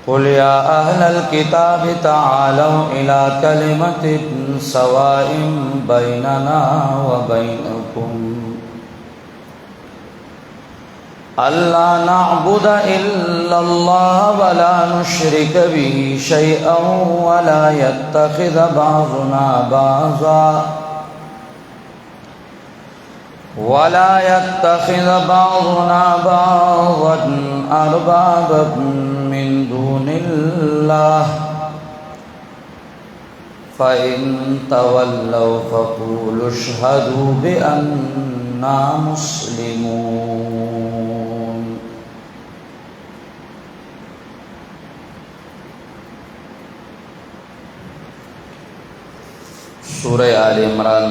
قل يا أهل الكتاب تعالوا إلى كلمة سواء بيننا وبينكم ألا نعبد إلا الله ولا نشرك به شيئا ولا يتخذ بعضنا بعضا أربابا من دون الله فإن تولوا فقولوا اشهدوا بأننا مسلمون. سورہ آل عمران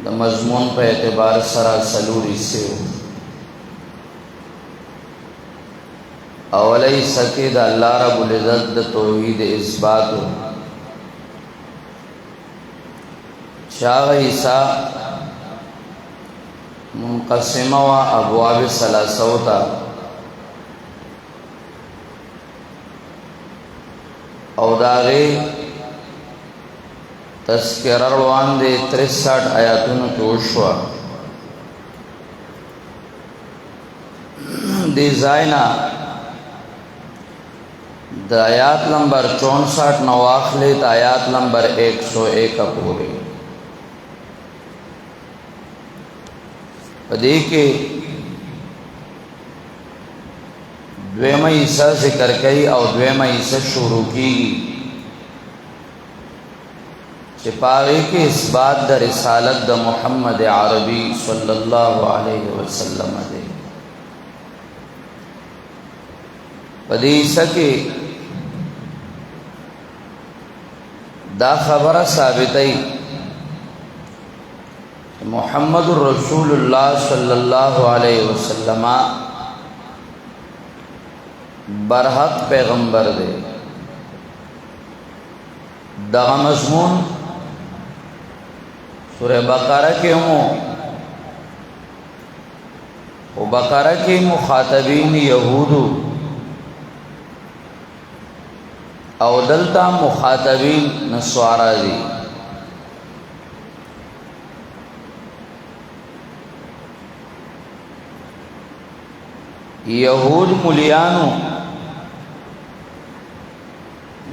د مضمون په اعتبار سره سلوری سے اولی سکی د الله رب العزت د توحید اثبات شاغ عیسا منقسمه و ابواب ثلاثه تا او داغه تذکرہ روان دے 63 آیاتونو کې وشوا دی زاینا د آیات نمبر 64 نو اخلي د آیات نمبر 101 پورې پدې کې دویمه حصہ ذکر کړي او دویمه حصہ شروع کیږي چې پاره کې اثبات د رسالت د محمد عربي صلی الله علیه وسلم دی. پدې سکه دا خبره ثابتای محمد رسول الله صلی الله علیه وسلم برحق پیغمبر دی. دا مضمون سورہ بقرہ کے ہوں و بقرہ کے مخاطبین یہودو او دلتا مخاطبین نصارا دی. یہود ملیانو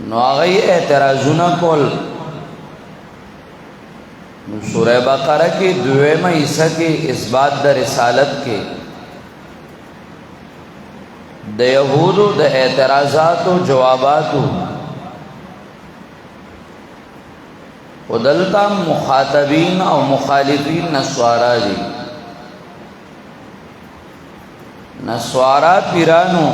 نو آغای اعتراضونا کول سورہ بقرہ کی دویمہ حصہ کی اثبات د رسالت کے د یہودو د اعتراضات و جواباتو و دلتا مخاطبین او مخالفین نصارا دی. نصارا پیرانو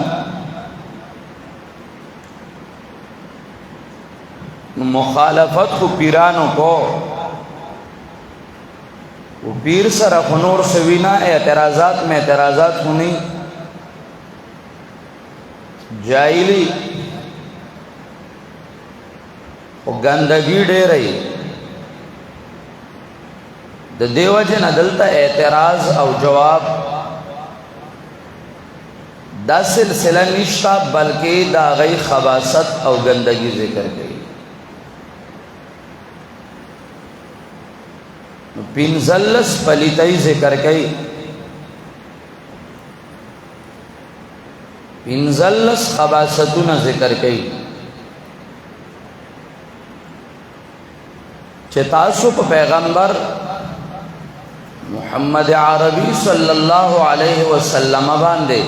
مخالفت کو پیرانو کو وہ پیر سر خنور سوینا اعتراضات میں اعتراضات ہونی جاہلی وہ گندگی ڈے رہی د دیو جن دلتا اعتراض او جواب دا سلسلہ نشتا بلکہ دا غی خباست او گندگی ذکر گئی. پینزلس پلیتائی ذکر کئی پینزلس خباستون ذکر کئی چتاسو پا پیغمبر محمد عربی صلی اللہ علیہ وسلم باندے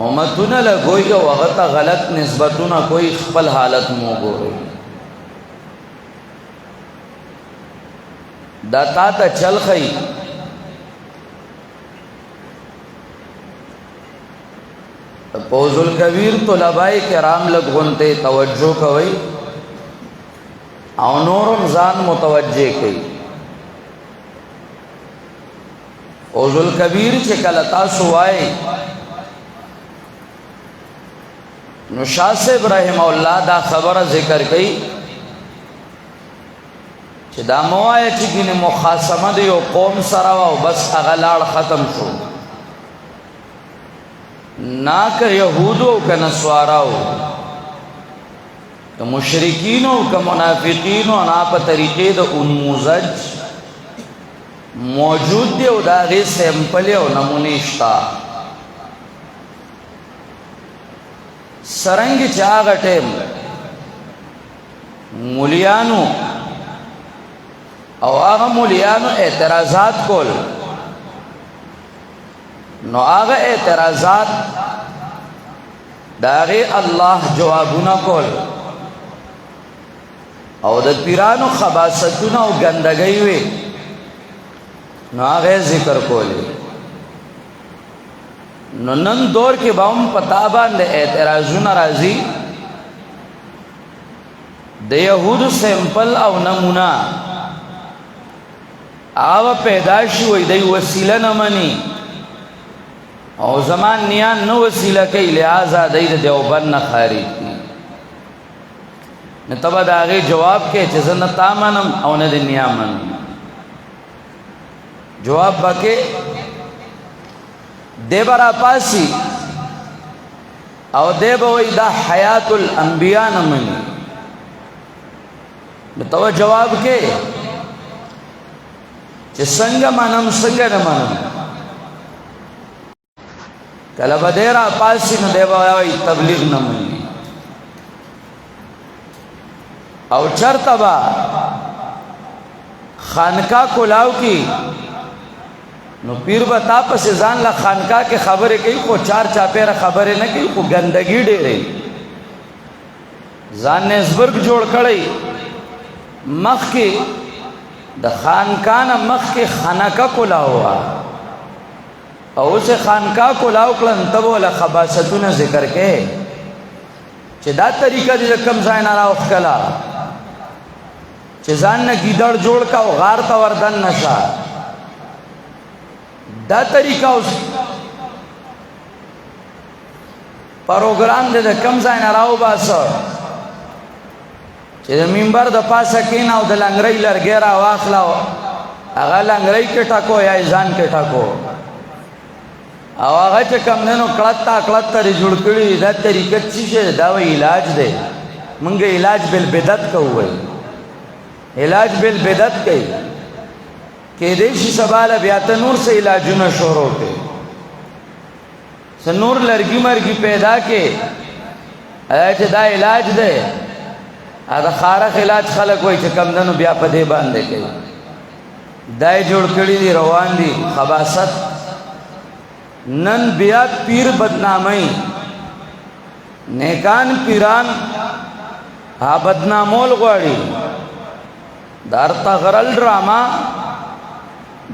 امتون لگوئی وغت غلط نسبتون کوئی خپل حالت موگو رہی دا تا تا چل خی فوز الکبیر طلباء کرام لگونتے توجہ کوئی او نورم ځان متوجہ کئی. فوز الکبیر چې کله تاسو وای نو شاہ صاحب رحمه الله دا خبره ذکر کئی چې دا موایه چې ګینه مخاصمه دی او قوم سره او بس هغه لاړ ختم شو. نا که یهودو که نسواراو که مشرکینو که منافقینو نا پا طریقے دا انموزج موجود دی او دا غی سیمپلی او نمونیشتا سرنگی چاگا ٹیم مولیانو او آغا مولیانو اعتراضات کول نو آغا اعتراضات داغی اللہ جوابونا کول او د پیرانو خباستونا او گندگی وی نو آغا ذکر کولی نو نن دور کے باهم پتابان دے اعتراضونا رازی د یهود سیمپل او نمونا آوا پیداشی وی دی وسیله نمانی او زمان نیان نو وسیله کئی لہذا دی دیوبند نخاری کی نتبا دا آغی جواب کے چیزا نتا منم او ند نیا منم جواب باکے دے برا پاسی او دے بوئی دا حیات الانبیاء نمانی نتبا جواب کے چی سنگا منم سنگا نمانم کلبا دیرا پاسی نو دے بوئی تبلیغ نمانی او چرتبا خانقاہ کلاو کی نو پیر بتا پس زان لا خانقاہ کے خبریں کئی کو چار چاپیرہ خبریں نہ کئی کو گندگی ڈے رہی زان نے زبرگ جوڑ کڑی مخ کی دا خانقاہ مخ کی خانقاہ کلاو ہوا او اسے خانقاہ کلاو کلن تب والا خباستون ذکر کے چی دا طریقہ دی کم زائن آرہ اخکلا چی زان نا گیدر جوڑ کا و غار تا وردن نشا دا طریقہ اس پروگرام دے دا کم زائن آراو باسا چی دا منبر دا پاسا کینا و دا لنگرائی لرگیرا واخلا اگا لنگرائی کے ٹھاکو یا ایزان کے ٹھاکو او آغا چی کم دنو کلتا ری جوڑ کری دا طریقت چی شے دا و علاج دے منگا علاج بالبدت کا ہوئے علاج بالبدت کئی کہ دیشی سبالا بیاتا نور سے علاجونا شورو کے سنور لرگی مرگی پیدا کے ایچے دا علاج دے دا خارق علاج خلق ہوئی چے کم دنو بیا پا دے باندے کئی دائی جوڑ کری دی روان دی خباست نن بیا پیر بدنامی نیکان پیران بدنامول غواری دار تغرل ڈراما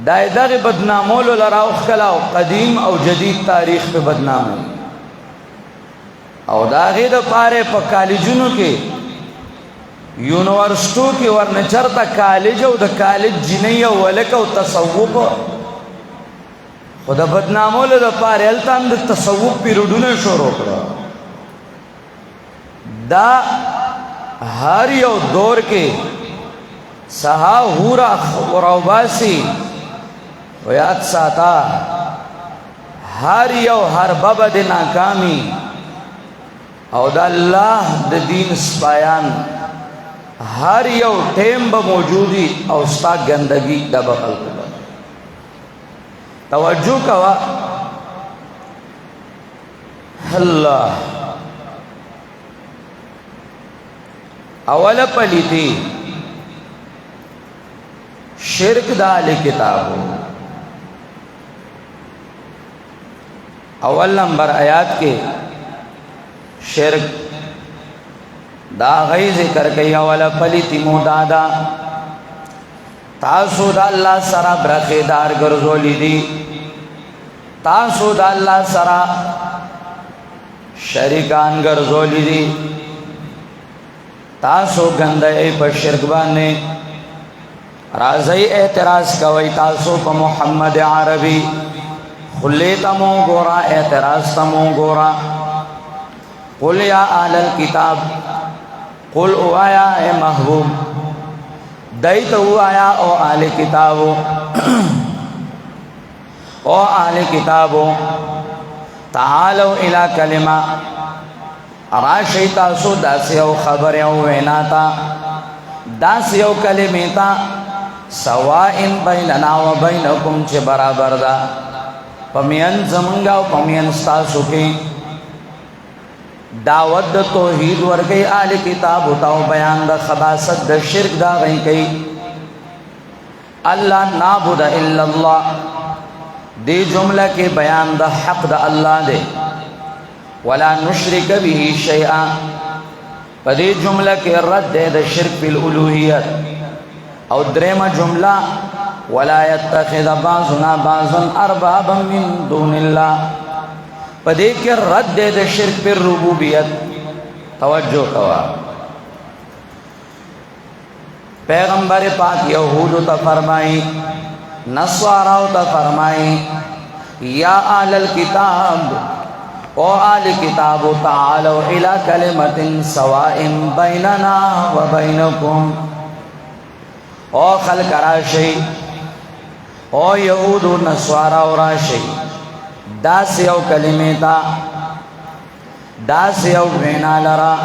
دائدہ غی بدنامول لراؤخ کلاو قدیم او جدید تاریخ پہ بدنامی او داغی دا پارے پا کالجونو کے یونیورسٹو کی ورنچر تا کالج او دا کالج جنی ولک او تصوب خدا بدنامول دا پارے التان دا تصوب پی رڈونے شروع کرا دا ہر یو دور کے سہا ہورا وراوباسی ویاد ساتا ہر یو ہر بابا دے ناکامی او دا اللہ دا دین سپایان ہر یو ٹیم با موجودی او ستا گندگی دا بخل کلا توجہ کوا اللہ اول پلیتی شرک دا علی کتابو اول نمبر آیات کے شرک دا غی ذکر کئی اولا پلیتی مودادا تاسو دا اللہ سرا برخیدار گرزولی دی تاسو دا اللہ سرا شریکان گرزولی دی تاسو گندائی پر شرک بانے رازی اعتراض کوئی تاسو پا محمد عربی خلی تمو گورا اعتراض تمو گورا قل یا آل الكتاب قل او آیا اے محبوب دیت او آیا او آل کتابو او آل کتابو تعالو الى کلمه راشی تاسو داسی او خبر او ویناتا داسی او کلمیتا سوائن بیننا و بینکم چه برابر دا پمین زمنگا و پمین ستاسو کی دعوت دا توحید ورکی آل کتاب اتاو بیان دا خباست دا شرک دا غی کئی اللہ نعبد الا اللہ دی جملہ کے بیان دا حق دا اللہ دے ولا نشرک به شیئا پدی جملہ کے رد دے دا شرک فی الالوحیت او درم جملہ ولا يتخذ بعضنا بعضا اربابا من دون اللہ پدی کے رد دے دا شرک فی الربوبیت توجہ کوا پیغمبر پاک یہودو تا فرمائی نصاراو تا فرمائی یا آل الكتاب او آل کتاب تعالو الى کلمت سوائم بیننا و بینکم او خلق راشی او یہودو نصاراو راشی داسی او کلمیتا داسی او بینا لرا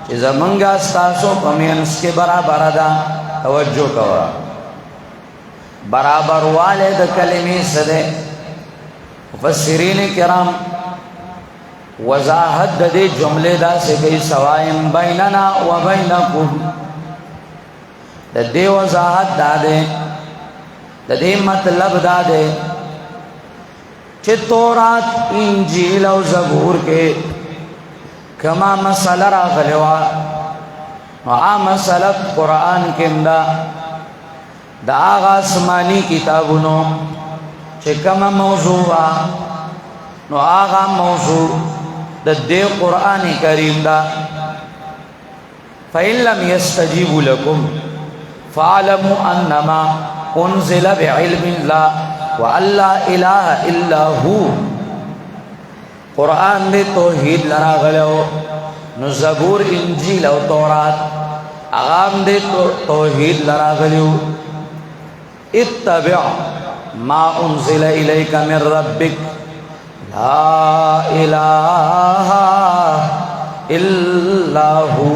چیز منگا ستاسو پمینس کے برابر دا توجہ کوا برابر والے دا کلمی صدے مفسرین کرام وضاحت دا دے جملے دا سے گئی سوائم بیننا و بینکم دا دے وضاحت دا دے دا دے مطلب دا دے چھ تورات انجیل و زبور کے کما مسئلہ را غلوا مسئلہ قرآن کم دا آغا آسمانی کتابونو چھ کما موضوع نو آغا موضوع دا دے قرآن کریم دا فَإِن لَمْ يَسْتَجِيبُوا لَكُمْ فَعَلَمُوا أَنَّمَا أُنزِلَ بِعِلْمِ اللَّهِ وَأَن لَّا إِلَٰهَ إِلَّا هُوَ قرآن دے توحید لرا غلو نو زبور انجیل و تورات اغام دے توحید لرا غلو اتبع ما انزل الیک من ربک لا الہ الا ہو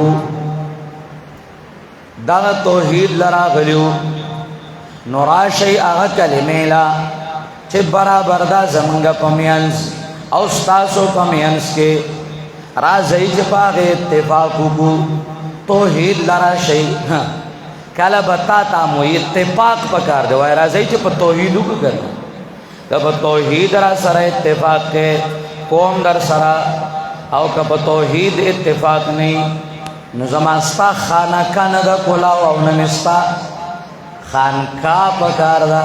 دا توحید لرا غلو نوراشی آغا کلمیلا چھ برابر دا زمنگا پمینز او ستاسو پمینس کے رازی جپاغ اتفاقو کو توحید لرا شئی کالا بتا تامو اتفاق پکار دے وائی رازی جپ توحیدو کو کرنا کب توحید را سر اتفاق کے قوم در سرا او کب توحید اتفاق نہیں نظماستا خانکا ندا کولاو او نمستا خانکا پکار دا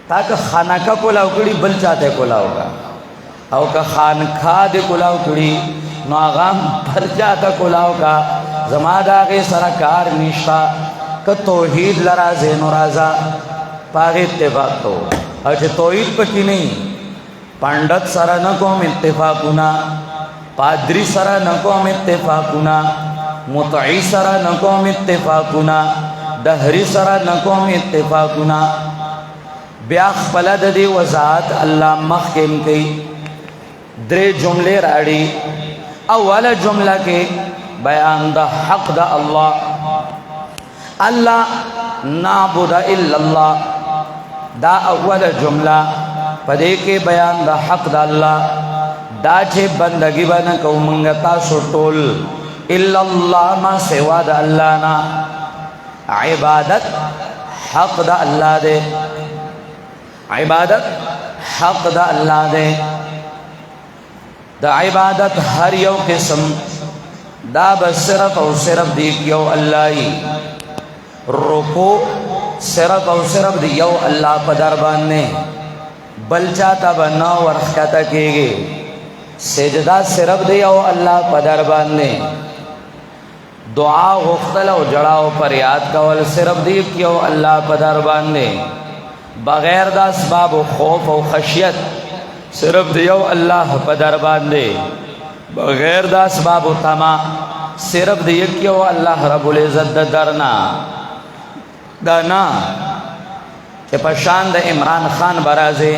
تاکہ خانکا کولاو کڑی بل چاہتے کولاو کا او کا خانکا دے کولاو کڑی نو آغام بل چاہتا کولاو کا زماد آگے سرکار نشتا کہ توحید لرا زین و رازا پاگے اتفاق تو اچھے توحید پکی نہیں پانڈت سرا نکوم اتفاقونا پادری سرا نکوم اتفاقونا متعی سرا نکوم اتفاقونا دہری سرا نکوم اتفاقونا بیاخ پلد دی وضاحت اللہ مخیم کی درے جملے راڑی اول جملہ کے بیان دا حق دا اللہ اللہ نعبد الا اللہ دا اول جملہ پدے کے بیان دا حق دا اللہ دا چھے بندگی بنکو منگتا سٹول الا اللہ ما سوا دا اللہ نا عبادت حق دا اللہ دے عبادت حق دا اللہ دے دا عبادت ہر یو قسم دا بس صرف او صرف دیکھ یو اللہ ہی رکو صرف او صرف دی یو اللہ پا دربانے بل چاہتا بنا ورخکتا کیگے سجدہ صرف دی یو اللہ پا دربانے دعا غختلو جڑاو پر یاد کول صرف دیکھ یو اللہ پا دربانے بغیر دا اسباب و خوف و خشیت صرف دیو اللہ پا دربان دے بغیر دا اسباب و طمع صرف دیکیو اللہ رب العزت درنا دانا کہ پشاند عمران خان برازے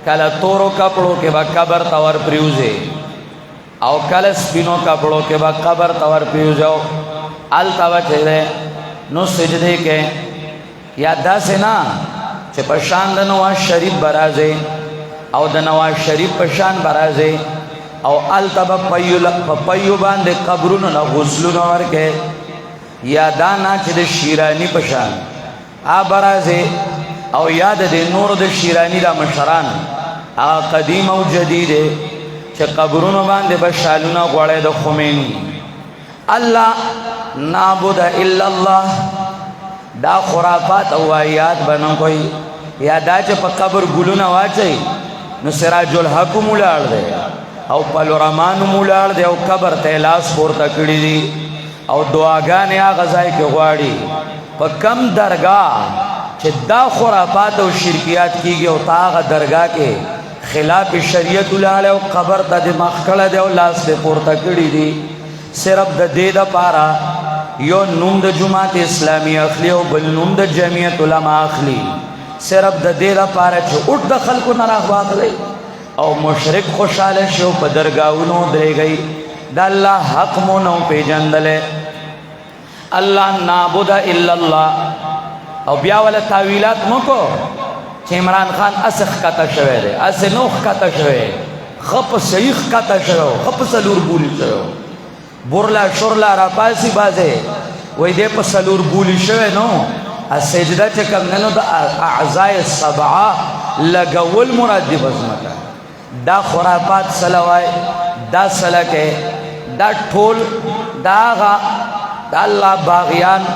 کله تورو کپړو کې به قبر ته ور پریوځي او کله سپینو کپړو کې به قبر ته ور پریوځو هلته به چې دی نو سجدې کې یا داسې نه چې په شان د نواز شریف به راځي او د نواز شریف په شان به راځي او هلته به په پیو باندې قبرونو نه غسلونه ورکې یا دا نه چې د شیراني په شان به راځي او یا د نور د شیراني د مشران قدیم او جدید چې قبرونو باندې به شالونه غوړی د خمیني الله نعبد الا الله دا خرافات او وایات بنو کوي یا دا چې په قبر ګلونه واچي نو سراج الحق مولاړ دی او پلورمان مولاړ دی او قبر ته لاس پورته کړی دی او دعاګانې هغه ځای کې غواړي په کم درگاه چې دا خرافات او شرکیات کیږي او هغه درگاه کې خلاف شریعت الله او قبر ته د مخکړه دی او لاس ته پورته کړی دی صرف د دې لپاره یو نوم د جماعت اسلامی اخلي او بل نوم د جمعیت علما اخلي صرف د دې لپاره چې اُټ د خلکو نه راغواخلي او مشرک خوشاله شو په درگاہونو درېږي د الله حق مو نو پیژندلې الله نعبد الا الله او بیا ول تعویلات مکو چې عمران خان اسخ کته شوی دی اس نوخ کته شوی خپ صحیح کته شوی خپ سلور بولی شوی برلا شورلا را پاسی بازه وای دې په سلور بولی شوی نو السجده چې کوم نو د اعضاء السبعه لګول مراد دی بزمته دا خرافات سلوای دا سلکه دا ټول داغه د الله باغیان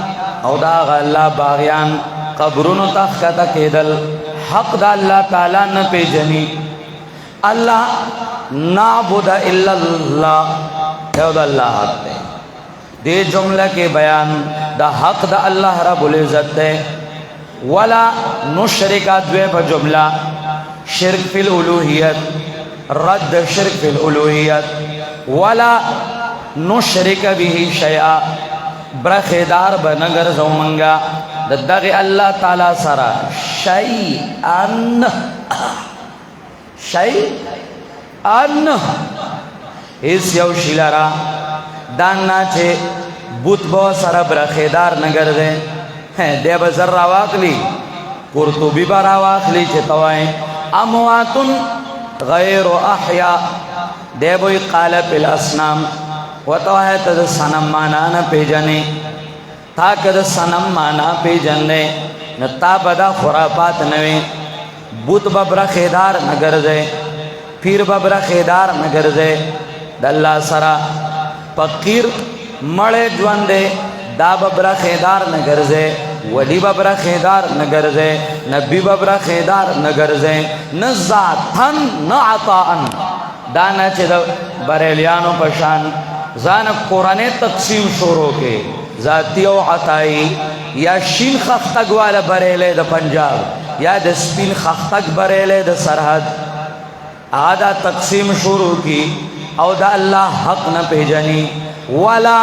او داغه الله باغیان قبرونو تخته کېدل حق د الله تعالی نه پیژني الله نعبد الا الله یو د الله حق دی دې جمله کې بیان د حق د الله رب العزت دی ولا نشرک دوی په جمله شرک فی الالوهیت رد شرک فی الالوهیت ولا نشرک به شیئا برخدار بنگر زومنگا دغه الله تعالی سره شیئا اس یو شیلارا دانا چې بوت بو سره برخدار نگر ده دی به زر راواخلی قرطبی به راواخلی چې توای امواتن غیر احیا دی به قال بالاسنام وتوه ته سنم معنا نه پیژنې تا کده سنم معنا پیژنې نتا بدا خرافات نوي بوت ببر خیدار نگر ده پیر ببر خیدار نگر ده د الله سره فقیر مړ ژوند دا ببر خیدار نگر ده ولی ببر خیدار نگر ده نبی ببر خیدار نگر ده نزاتن نعطاءن دانا چې د بریلیانو پشان ځان قرآن تقسیم شروع کې ذاتی او عطائی یا شین خختګ والا بریلی د پنجاب یا د سپین خختګ بریلی د سرحد آدھا تقسیم شروع کی او دا اللہ حق نہ پیجنی ولا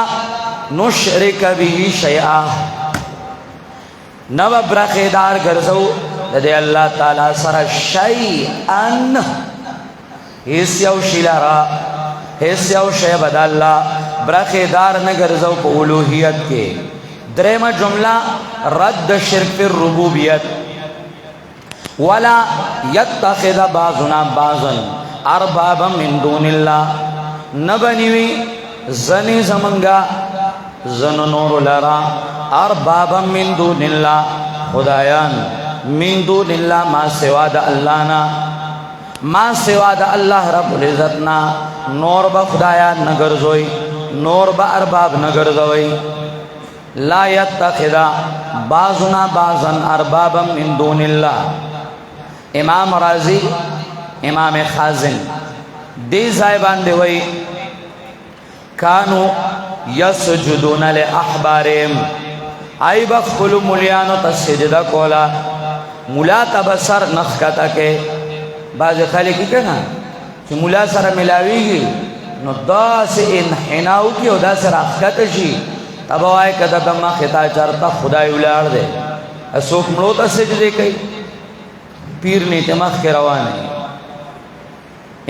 نشرک به شیئا نو برخیدار گرزو دے اللہ تعالی سر شیئن اس یو شیلارا اس یو شیب دا اللہ برخیدار نگرزو پا اولوحیت کے درم جملہ رد شرک فی الربوبیت ولا يتخذ بعضنا بعضا اربابا من دون الله نبنوي زني زمنگا زن نور لرا اربابا من دون الله خدایان من دون الله ما سوا د الله نا ما سوا د الله رب العزتنا نور با خدایان نگرزوي نور با ارباب نگرزوي لا يتخذ بعضنا بعضا اربابا من دون الله امام رازی امام خازن دی زائبان دی وی کانو یسجدون لأحباریم آئی بخلو مولیانو تا سجدہ کولا مولا تا بسر نخکتا کے بعض خالقی کنا چی مولا سر ملاوی گی نو دا سے انحناو کی و دا سر اخکتا شی تب آئی کتا دمنا خطا چارتا خدای اولار دے اسوک ملو تا سجدے کئی پیر نیتے مخ کے روانے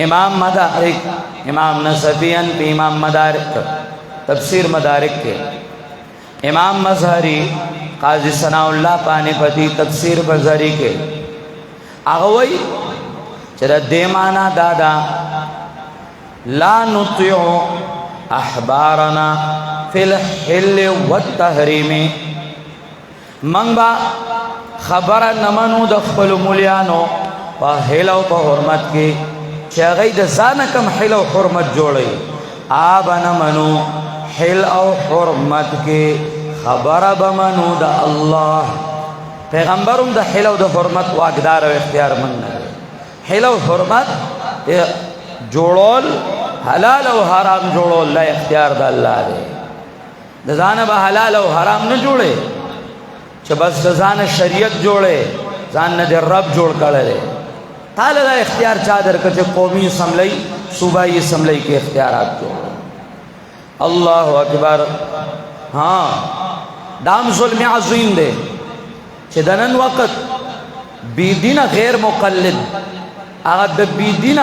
امام مدارک امام نصفیان پہ امام مدارک تفسیر مدارک کے، امام مظہری قاضی ثناء اللہ پانی پتی تفسیر بزری کے اغوی چرا دیمانا دادا لا نطیع احبارنا فی الحل والتحریم، منگ با خبر نمنو دخل مولیانو پا حل و پا حرمت کی چه غید زانکم حل و حرمت جوڑی آب نمنو حل او حرمت کی خبر بمنو دا اللہ پیغمبرم دا حل و دا حرمت واقدار و اختیار من نگے، حل و حرمت جوڑول حلال و حرام جوڑول لا اختیار دا اللہ دے، دزانہ با حلال و حرام نہ جوڑے چھ بس دزانہ شریعت جوڑے زانہ دے رب جوڑ کرے تالا دا اختیار چادر کچھ قومی اسمبلی صوبائی اسمبلی کے اختیارات جوڑے۔ اللہ اکبر، ہاں دام ظلم عظیم دے چھ دنن وقت بیدین غیر مقلد اگر بیدین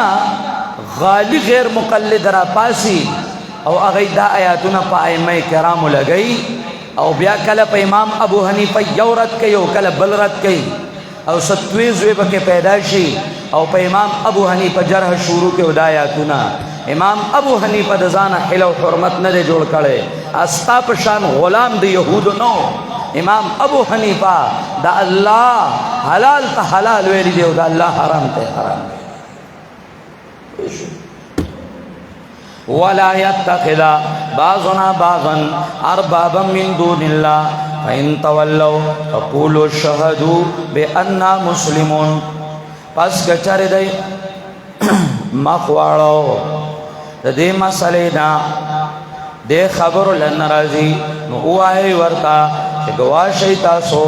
غالی غیر مقلد را پاسی او اغی دا آیاتونا پا ائمہ کرامو لگئی او بیا کل پا امام ابو حنیفہ یو رد کئی او کل بل رد کئی او ستویزوی بکے پیداشی او پا امام ابو حنیفہ جرح شروع کے دا آیاتونا امام ابو حنیفہ دزانا حل و حرمت ندے جوڑ کڑے استا پشان غلام دی یہود نو، امام ابو حنیفہ دا اللہ حلال تا حلال ویلی دے دا اللہ حرام تے حرام دے۔ وَلَا يَتَّخِذَ بَعْضُنَا بَعْضًا أَرْبَابًا مِّن دُونِ اللَّهِ فَإِن تَوَلَّوْا فَقُولُوا اشْهَدُوا بِأَنَّا مُسْلِمُونَ، پس کچر دے مخواڑو دے مسئلے دے خبر لنرازی نوائے ورطا کہ گواشی تاسو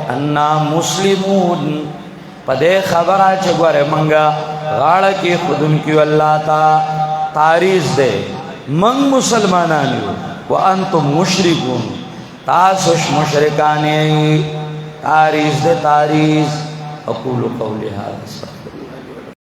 انا مسلمون پا دے خبرہ چگوار منگا غاڑا کی خودن کیو اللہ تا تاریز دے منگ مسلمانانیو وانتم مشرکون تاسوش مشرکانی تاریز دے تاریز اقول قولی حادثہ